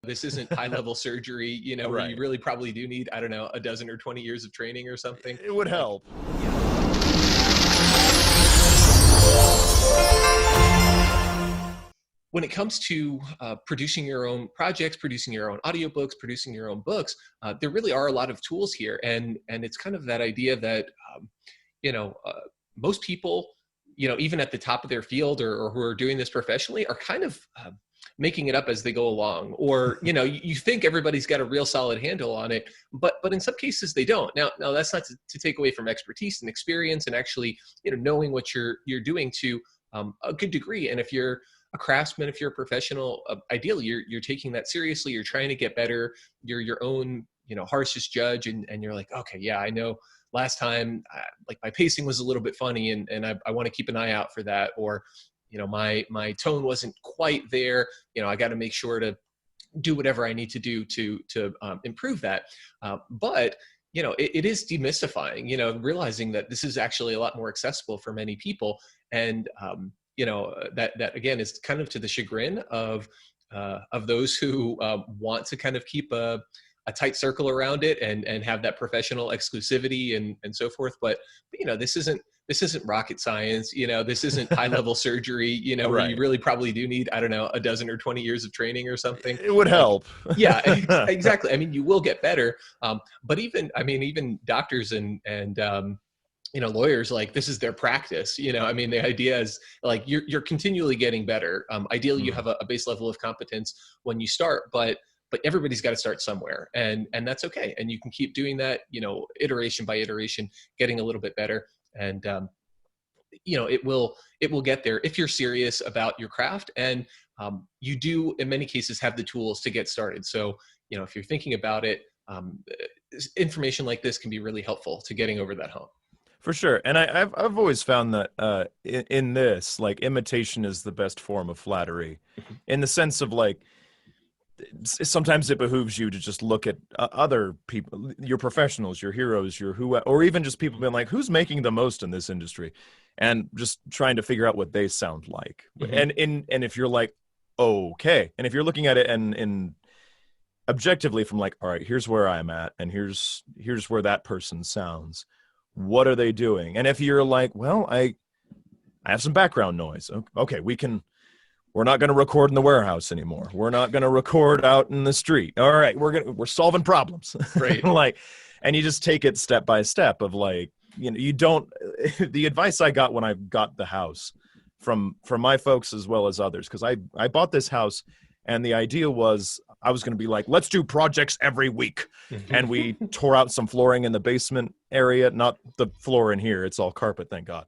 This isn't high level surgery, where you Right. really probably do need, I don't know, a dozen or 20 years of training or something. It would help. When it comes to producing your own projects, producing your own audiobooks, producing your own books, there really are a lot of tools here. And it's kind of that idea that, you know, uh, most people, even at the top of their field or who are doing this professionally are kind of making it up as they go along. Or, you think everybody's got a real solid handle on it, but in some cases they don't. Now that's not to take away from expertise and experience and actually, knowing what you're doing to a good degree. And if you're a craftsman, if you're a professional, ideally you're taking that seriously, you're trying to get better, you're your own, harshest judge, and you're like, okay, yeah, I know last time, like my pacing was a little bit funny, and I want to keep an eye out for that. Or, my tone wasn't quite there. I got to make sure to do whatever I need to do to improve that. But it is demystifying, realizing that this is actually a lot more accessible for many people. And, that again is kind of to the chagrin of those who want to kind of keep a tight circle around it and have that professional exclusivity and so forth. But this isn't rocket science. This isn't high level surgery, where Right. you really probably do need, I don't know, a dozen or 20 years of training or something. It would help. Yeah, exactly. I mean, you will get better. But even doctors and lawyers, like, this is their practice. The idea is like you're continually getting better. Ideally, you have a base level of competence when you start, but everybody's got to start somewhere, and that's okay. And you can keep doing that, iteration by iteration, getting a little bit better, and it will get there if you're serious about your craft. And you do, in many cases, have the tools to get started. So if you're thinking about it, information like this can be really helpful to getting over that hump. For sure. And I've always found that in this, like, imitation is the best form of flattery, in the sense of, like, sometimes it behooves you to just look at other people, your professionals, your heroes, or even just people being like, who's making the most in this industry, and just trying to figure out what they sound like. And if you're like, okay, and if you're looking at it and objectively from like, all right, here's where I'm at, and here's where that person sounds. What are they doing? And if you're like, well, I have some background noise. Okay, we're not going to record in the warehouse anymore. We're not going to record out in the street. All right, we're solving problems. Right. Like, and you just take it step by step of, like, you don't, the advice I got when I got the house from my folks as well as others, because I bought this house, and the idea was I was going to be like, let's do projects every week. And we tore out some flooring in the basement area, not the floor in here. It's all carpet, thank God.